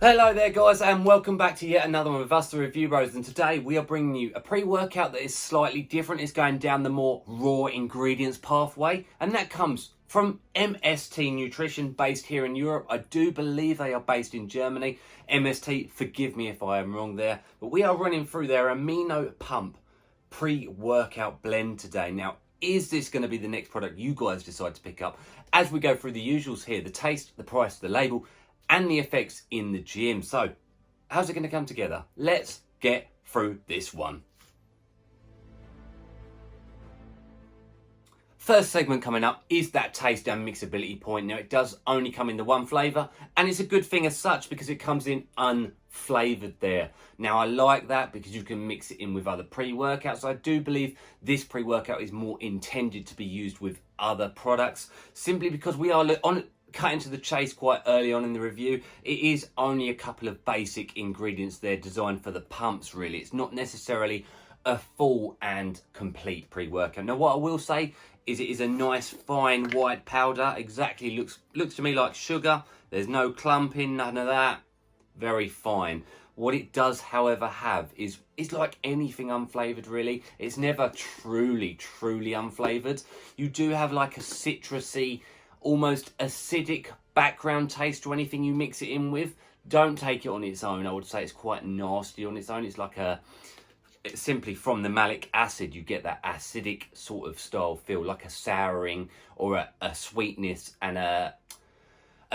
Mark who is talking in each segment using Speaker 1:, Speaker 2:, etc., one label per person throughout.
Speaker 1: Hello there guys, and welcome back to yet another one with us, the Review Bros, and today we are bringing you a pre-workout that is slightly different. It's going down the more raw ingredients pathway, and that comes from MST Nutrition, based here in Europe. I do believe they are based in Germany. MST, forgive me if I am wrong there, but we are running through their AMINO Pump pre-workout blend today. Now, is this going to be the next product you guys decide to pick up? As we go through the usuals here, the taste, the price, the label, and the effects in the gym. So, how's it going to come together? Let's get through this one. First segment coming up is that taste and mixability point. Now, it does only come in the one flavour, and it's a good thing as such because it comes in unflavoured there. Now, I like that because you can mix it in with other pre-workouts. I do believe this pre-workout is more intended to be used with other products, simply because we are cutting to the chase quite early on in the review. It is only a couple of basic ingredients there designed for the pumps, really. It's not necessarily a full and complete pre-workout. Now, what I will say is it is a nice fine white powder. Exactly looks to me like sugar. There's no clumping, none of that. Very fine. What it does, however, have is like anything unflavoured, really. It's never truly unflavoured. You do have like a citrusy, almost acidic background taste to anything you mix it in with. Don't take it on its own. I would say it's quite nasty on its own. It's like it's simply from the malic acid, you get that acidic sort of style feel, like a souring or a sweetness and a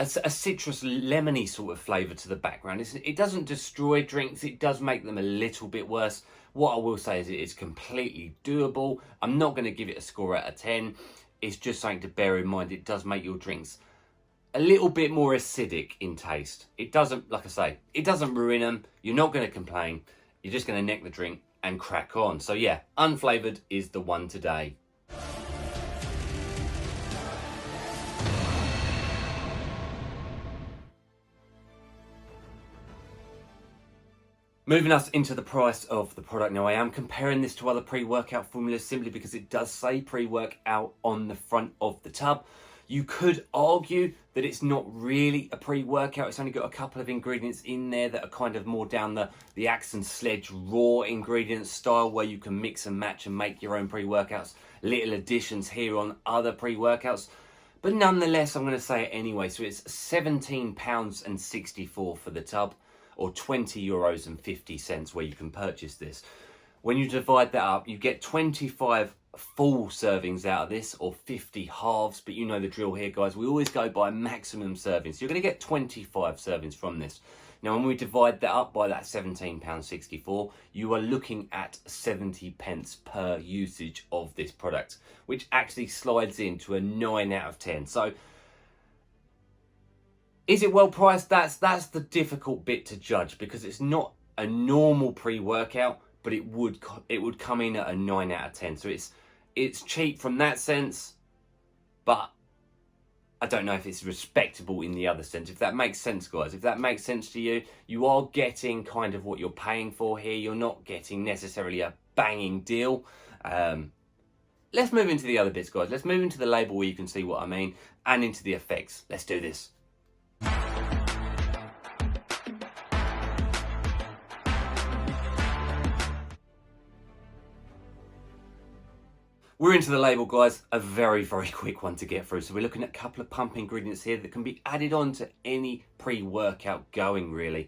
Speaker 1: citrus lemony sort of flavour to the background. It doesn't destroy drinks, it does make them a little bit worse. What I will say is it is completely doable. I'm not going to give it a score out of 10. It's just something to bear in mind. It does make your drinks a little bit more acidic in taste. It doesn't, like I say, it doesn't ruin them. You're not going to complain. You're just going to neck the drink and crack on. So yeah, unflavoured is the one today. Moving us into the price of the product. Now, I am comparing this to other pre-workout formulas simply because it does say pre-workout on the front of the tub. You could argue that it's not really a pre-workout. It's only got a couple of ingredients in there that are kind of more down the axe and sledge raw ingredients style, where you can mix and match and make your own pre-workouts. Little additions here on other pre-workouts. But nonetheless, I'm going to say it anyway. So it's £17.64 for the tub, or €20.50 where you can purchase this. When you divide that up, you get 25 full servings out of this, or 50 halves, but you know the drill here, guys. We always go by maximum servings. So you're going to get 25 servings from this. Now, when we divide that up by that £17.64, you are looking at 70 pence per usage of this product, which actually slides into a 9 out of 10. So, is it well priced? That's the difficult bit to judge, because it's not a normal pre-workout, but it would come in at a 9 out of 10. So it's cheap from that sense, but I don't know if it's respectable in the other sense. If that makes sense, guys. If that makes sense to you, you are getting kind of what you're paying for here. You're not getting necessarily a banging deal. Let's move into the other bits, guys. Let's move into the label where you can see what I mean, and into the effects. Let's do this. We're into the label, guys. A very quick one to get through. So we're looking at a couple of pump ingredients here that can be added on to any pre-workout going, really.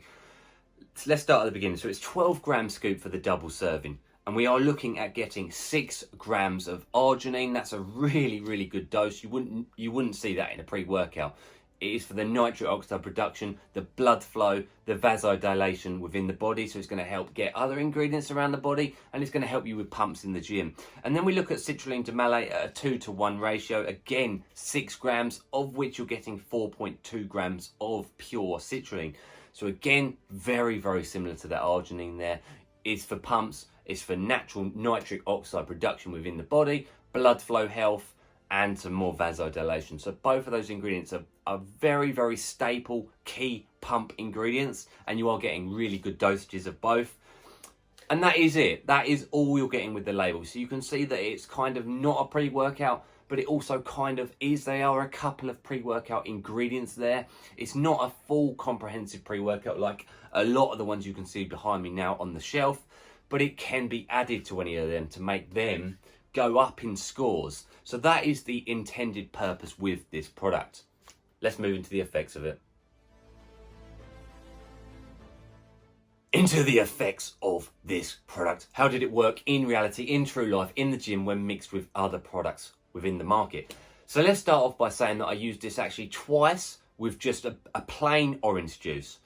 Speaker 1: So let's start at the beginning. So it's 12 gram scoop for the double serving. And we are looking at getting 6 grams of arginine. That's a really good dose. You wouldn't see that in a pre-workout. It is for the nitric oxide production, the blood flow, the vasodilation within the body. So it's going to help get other ingredients around the body, and it's going to help you with pumps in the gym. And then we look at citrulline to malate at a 2-to-1 ratio. Again, 6 grams, of which you're getting 4.2 grams of pure citrulline. So again, very similar to that arginine there. It's for pumps, it's for natural nitric oxide production within the body, blood flow health, and some more vasodilation. So both of those ingredients are very staple key pump ingredients, and you are getting really good dosages of both. And that is it. That is all you're getting with the label. So you can see that it's kind of not a pre-workout, but it also kind of is. There are a couple of pre-workout ingredients there. It's not a full comprehensive pre-workout like a lot of the ones you can see behind me now on the shelf, but it can be added to any of them to make them go up in scores. So that is the intended purpose with this product. Let's move into the effects of it. Into the effects of this product. How did it work in reality, in true life, in the gym when mixed with other products within the market? So let's start off by saying that I used this actually twice with just a plain orange juice.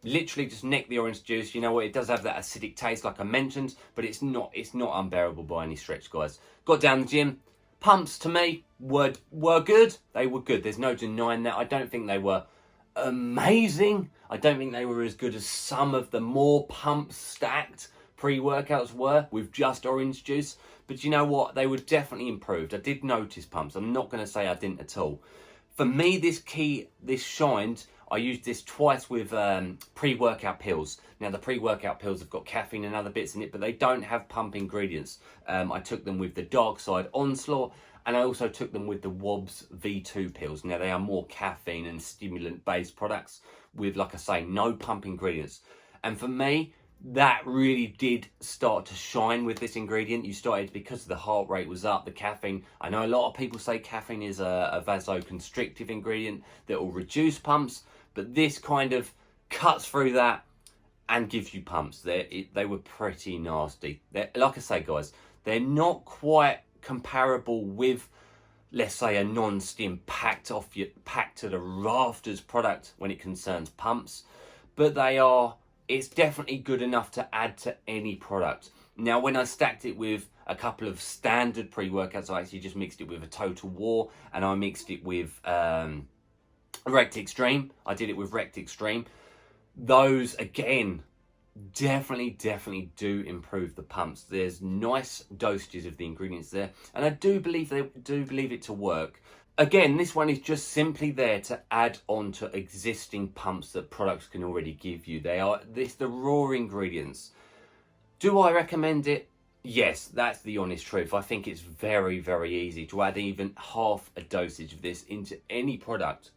Speaker 1: Literally just neck the orange juice. You know what, it does have that acidic taste like I mentioned, but it's not unbearable by any stretch, guys. Got down the gym. Pumps to me were good. They were good. There's no denying that. I don't think they were amazing. I don't think they were as good as some of the more pump stacked pre-workouts were with just orange juice. But you know what? They were definitely improved. I did notice pumps. I'm not going to say I didn't at all. For me, this shined. I used this twice with pre-workout pills. Now, the pre-workout pills have got caffeine and other bits in it, but they don't have pump ingredients. I took them with the Dark Side Onslaught, and I also took them with the WOBS V2 pills. Now, they are more caffeine and stimulant-based products with, like I say, no pump ingredients. And for me, that really did start to shine with this ingredient. You started, because the heart rate was up, the caffeine. I know a lot of people say caffeine is a vasoconstrictive ingredient that will reduce pumps, but this kind of cuts through that and gives you pumps. They were pretty nasty. Like I say, guys, they're not quite comparable with, let's say, a non-stim packed to the rafters product when it concerns pumps, but it's definitely good enough to add to any product. Now, when I stacked it with a couple of standard pre-workouts, I actually just mixed it with a Total War, and I mixed it with Rect Extreme. I did it with Rect Extreme. Those, again, definitely do improve the pumps. There's nice dosages of the ingredients there, and I do believe it to work. Again, this one is just simply there to add on to existing pumps that products can already give you. It's the raw ingredients. Do I recommend it? Yes, that's the honest truth. I think it's very easy to add even half a dosage of this into any product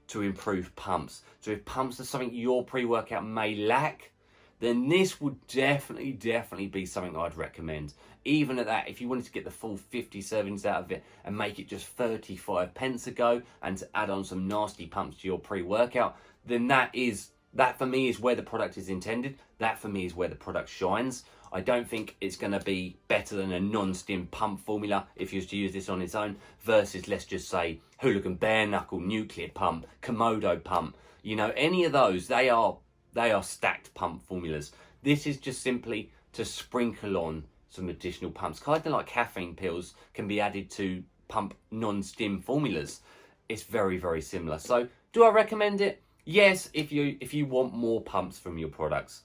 Speaker 1: to improve pumps. So if pumps are something your pre-workout may lack, then this would definitely be something I'd recommend. Even at that, if you wanted to get the full 50 servings out of it and make it just 35 pence a go, and to add on some nasty pumps to your pre-workout, then that for me is where the product is intended. That for me is where the product shines. I don't think it's going to be better than a non-stim pump formula if you was to use this on its own versus, let's just say, Hooligan Bare Knuckle Nuclear Pump, Komodo Pump. You know, any of those, they are stacked pump formulas. This is just simply to sprinkle on some additional pumps. Kind of like caffeine pills can be added to pump non-stim formulas. It's very very similar. So do I recommend it? Yes, if you want more pumps from your products.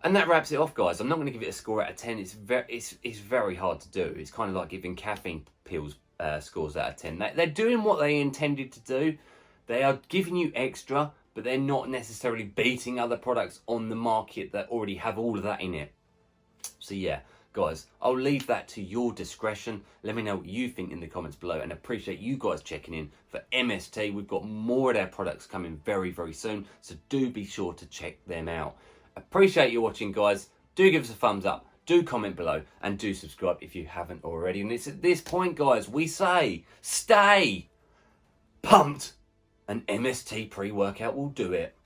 Speaker 1: And that wraps it off, guys. I'm not going to give it a score out of 10. It's very hard to do. It's kind of like giving caffeine pills scores out of 10. They're doing what they intended to do. They are giving you extra, but they're not necessarily beating other products on the market that already have all of that in it. So yeah, guys, I'll leave that to your discretion. Let me know what you think in the comments below, and appreciate you guys checking in for MST. We've got more of their products coming very very soon, so do be sure to check them out. Appreciate you watching, guys. Do give us a thumbs up, do comment below, and do subscribe if you haven't already. And it's at this point, guys, we say stay pumped, and MST pre-workout will do it.